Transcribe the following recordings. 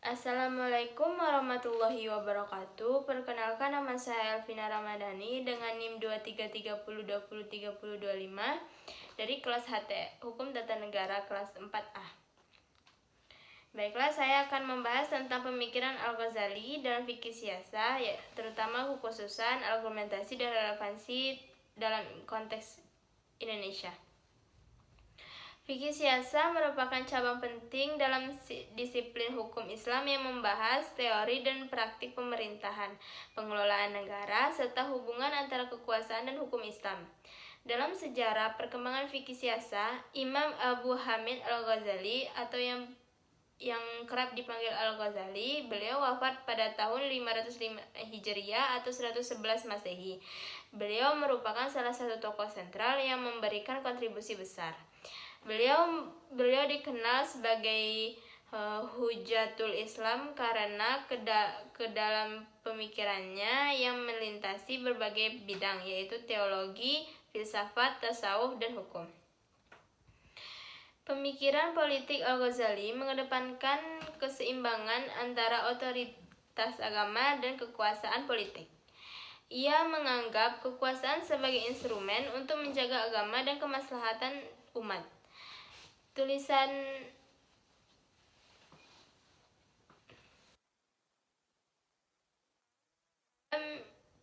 Assalamualaikum warahmatullahi wabarakatuh. Perkenalkan, nama saya Elvina Ramadhani dengan NIM 2330203025 dari kelas HT Hukum Tata Negara kelas 4A. Baiklah, saya akan membahas tentang pemikiran Al-Ghazali dalam fikih siasah, terutama kekhususan, argumentasi, dan relevansi dalam konteks Indonesia. Fikih siasah merupakan cabang penting dalam disiplin hukum Islam yang membahas teori dan praktik pemerintahan, pengelolaan negara, serta hubungan antara kekuasaan dan hukum Islam. Dalam sejarah perkembangan fikih siasah, Imam Abu Hamid Al-Ghazali atau yang kerap dipanggil Al-Ghazali, beliau wafat pada tahun 505 Hijriah atau 111 Masehi. Beliau merupakan salah satu tokoh sentral yang memberikan kontribusi besar. Beliau dikenal sebagai Hujatul Islam karena kedalam pemikirannya yang melintasi berbagai bidang, yaitu teologi, filsafat, tasawuf, dan hukum. Pemikiran politik Al-Ghazali mengedepankan keseimbangan antara otoritas agama dan kekuasaan politik. Ia menganggap kekuasaan sebagai instrumen untuk menjaga agama dan kemaslahatan umat.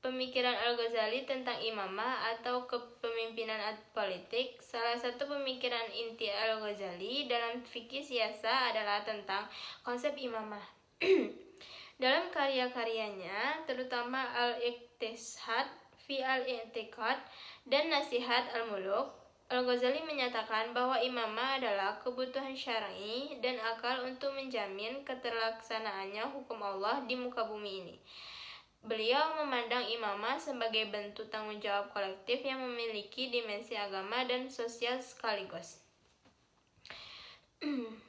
Pemikiran Al-Ghazali tentang imamah atau kepemimpinan politik. Salah satu pemikiran inti Al-Ghazali dalam fikih siasah adalah tentang konsep imamah. Dalam karya-karyanya, terutama Al-Iqtisad fi Al-I'tiqad dan Nasihat Al-Muluk, Al-Ghazali menyatakan bahwa imamah adalah kebutuhan syar'i dan akal untuk menjamin keterlaksanaannya hukum Allah di muka bumi ini. Beliau memandang imamah sebagai bentuk tanggung jawab kolektif yang memiliki dimensi agama dan sosial sekaligus.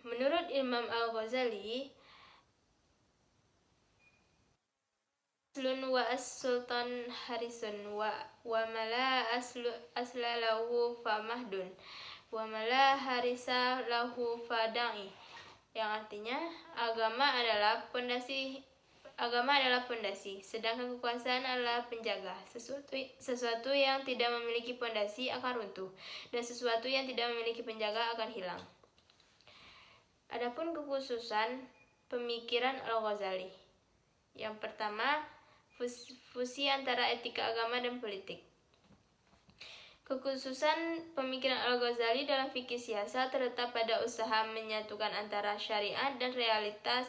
Menurut Imam Al-Ghazali, aslun wa as-sultan harisun wa mala asla lahu fa mahdun wa mala harisa lahu fa da'i, yang artinya agama adalah pondasi, sedangkan kekuasaan adalah penjaga. Sesuatu yang tidak memiliki pondasi akan runtuh, dan sesuatu yang tidak memiliki penjaga akan hilang. Adapun kekhususan pemikiran Al-Ghazali, yang pertama, fusi antara etika agama dan politik. Kekhususan pemikiran Al-Ghazali dalam fikih siasah terletak pada usaha menyatukan antara syariat dan realitas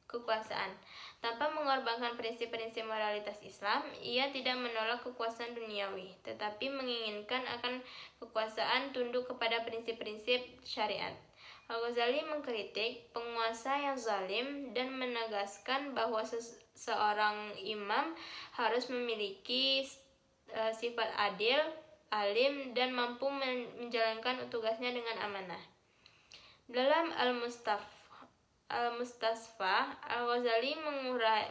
kekuasaan. Tanpa mengorbankan prinsip-prinsip moralitas Islam, ia tidak menolak kekuasaan duniawi, tetapi menginginkan akan kekuasaan tunduk kepada prinsip-prinsip syariat. Al-Ghazali mengkritik penguasa yang zalim dan menegaskan bahwa seorang imam harus memiliki sifat adil, alim, dan mampu menjalankan tugasnya dengan amanah. Dalam Al-Mustasfa, Al-Ghazali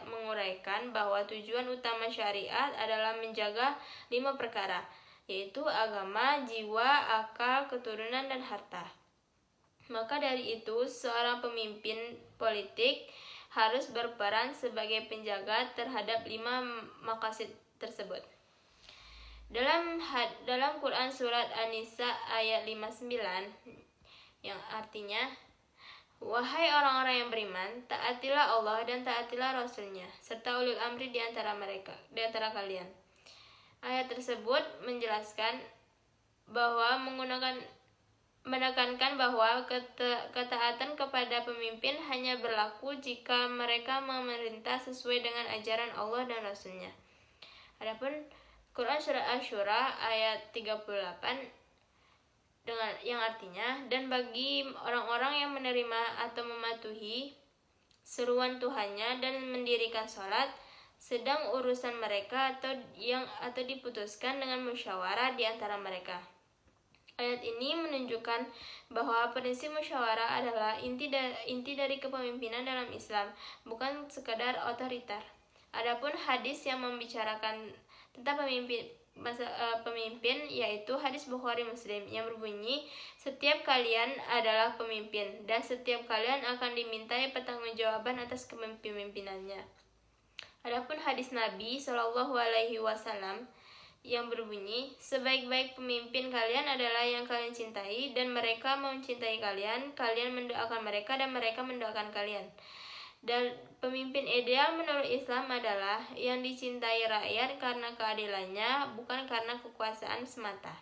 menguraikan bahwa tujuan utama syariat adalah menjaga 5 perkara, yaitu agama, jiwa, akal, keturunan, dan harta. Maka dari itu, seorang pemimpin politik harus berperan sebagai penjaga terhadap 5 maqasid tersebut. Dalam Quran surat An-Nisa ayat 59, yang artinya, wahai orang-orang yang beriman, taatilah Allah dan taatilah Rasul-Nya, serta ulil amri di antara kalian. Ayat tersebut menjelaskan bahwa menekankan bahwa ketaatan kepada pemimpin hanya berlaku jika mereka memerintah sesuai dengan ajaran Allah dan Rasul-Nya. Adapun Quran surat Asy-Syura ayat 38 yang artinya, dan bagi orang-orang yang menerima atau mematuhi seruan Tuhannya dan mendirikan sholat, sedang urusan mereka atau diputuskan dengan musyawarah di antara mereka. Ayat ini menunjukkan bahwa prinsip musyawarah adalah inti dari kepemimpinan dalam Islam, bukan sekadar otoriter. Adapun hadis yang membicarakan tentang pemimpin, yaitu hadis Bukhari Muslim yang berbunyi, setiap kalian adalah pemimpin dan setiap kalian akan dimintai pertanggungjawaban atas kepemimpinannya. Adapun hadis Nabi Shallallahu Alaihi Wasallam yang berbunyi, sebaik-baik pemimpin kalian adalah yang kalian cintai dan mereka mencintai kalian, kalian mendoakan mereka dan mereka mendoakan kalian. Dan pemimpin ideal menurut Islam adalah yang dicintai rakyat karena keadilannya, bukan karena kekuasaan semata.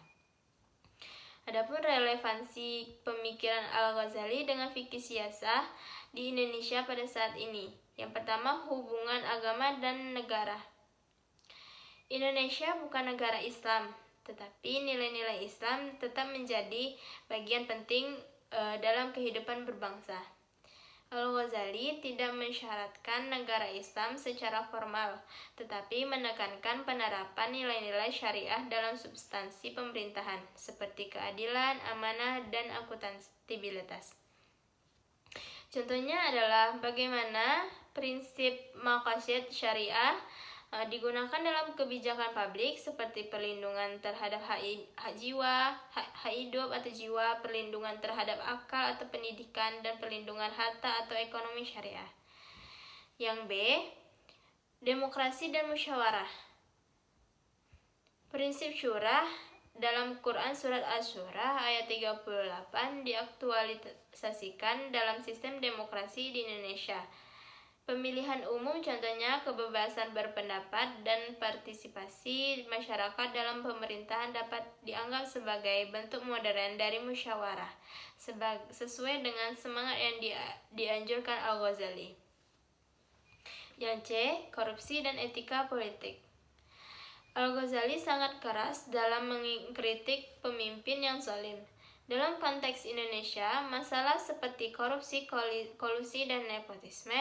Adapun relevansi pemikiran Al-Ghazali dengan fikih siyasah di Indonesia pada saat ini. Yang pertama, hubungan agama dan negara. Indonesia bukan negara Islam, tetapi nilai-nilai Islam tetap menjadi bagian penting dalam kehidupan berbangsa. Al-Ghazali tidak mensyaratkan negara Islam secara formal, tetapi menekankan penerapan nilai-nilai syariah dalam substansi pemerintahan, seperti keadilan, amanah, dan akuntabilitas. Contohnya adalah bagaimana prinsip maqasid syariah digunakan dalam kebijakan publik seperti perlindungan terhadap hak hidup atau jiwa, perlindungan terhadap akal atau pendidikan, dan perlindungan harta atau ekonomi syariah. Yang B, demokrasi dan musyawarah. Prinsip syura dalam Quran Surat Asy-Syura ayat 38 diaktualisasikan dalam sistem demokrasi di Indonesia. Pemilihan umum contohnya kebebasan berpendapat dan partisipasi masyarakat dalam pemerintahan dapat dianggap sebagai bentuk modern dari musyawarah sesuai dengan semangat yang dianjurkan Al-Ghazali. Yang C, korupsi dan etika politik. Al-Ghazali sangat keras dalam mengkritik pemimpin yang zalim. Dalam konteks Indonesia, masalah seperti korupsi, kolusi, dan nepotisme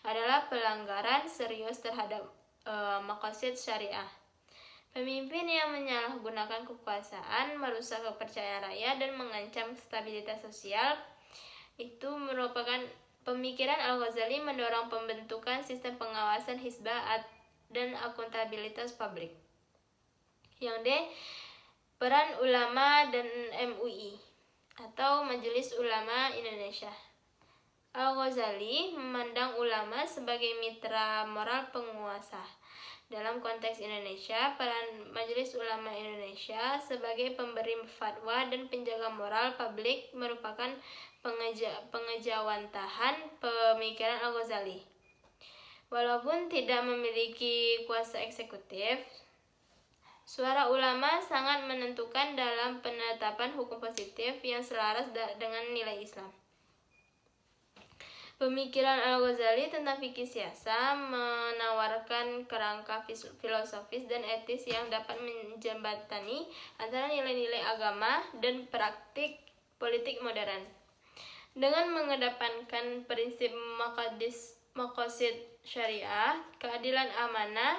adalah pelanggaran serius terhadap maqasid syariah. Pemimpin yang menyalahgunakan kekuasaan, merusak kepercayaan rakyat, dan mengancam stabilitas sosial itu merupakan pemikiran Al-Ghazali mendorong pembentukan sistem pengawasan hizbah dan akuntabilitas publik. Yang D, peran ulama dan MUI atau Majelis Ulama Indonesia. Al-Ghazali memandang ulama sebagai mitra moral penguasa. Dalam konteks Indonesia, peran Majelis Ulama Indonesia sebagai pemberi fatwa dan penjaga moral publik merupakan pengejawantahan pemikiran Al-Ghazali. Walaupun tidak memiliki kuasa eksekutif, suara ulama sangat menentukan dalam penetapan hukum positif yang selaras dengan nilai Islam. Pemikiran Al-Ghazali tentang fikih siyasah menawarkan kerangka filosofis dan etis yang dapat menjembatani antara nilai-nilai agama dan praktik politik modern. Dengan mengedepankan prinsip maqasid syariah, keadilan, amanah,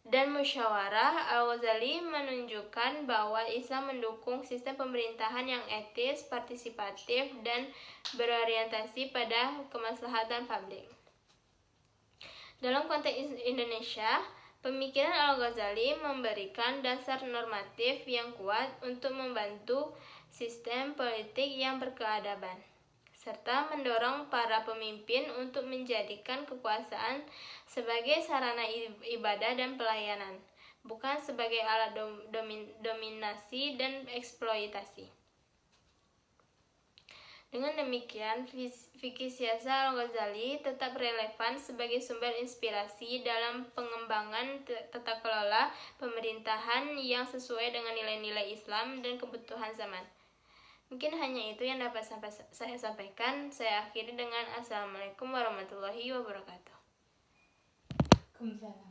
dan musyawarah, Al-Ghazali menunjukkan bahwa Islam mendukung sistem pemerintahan yang etis, partisipatif, dan berorientasi pada kemaslahatan publik. Dalam konteks Indonesia, pemikiran Al-Ghazali memberikan dasar normatif yang kuat untuk membantu sistem politik yang berkeadaban, serta mendorong para pemimpin untuk menjadikan kekuasaan sebagai sarana ibadah dan pelayanan, bukan sebagai alat dominasi dan eksploitasi. Dengan demikian, fikih siyasah Al-Ghazali tetap relevan sebagai sumber inspirasi dalam pengembangan tata kelola pemerintahan yang sesuai dengan nilai-nilai Islam dan kebutuhan zaman. Mungkin hanya itu yang dapat saya sampaikan. Saya akhiri dengan Assalamualaikum warahmatullahi wabarakatuh. Waalaikumsalam.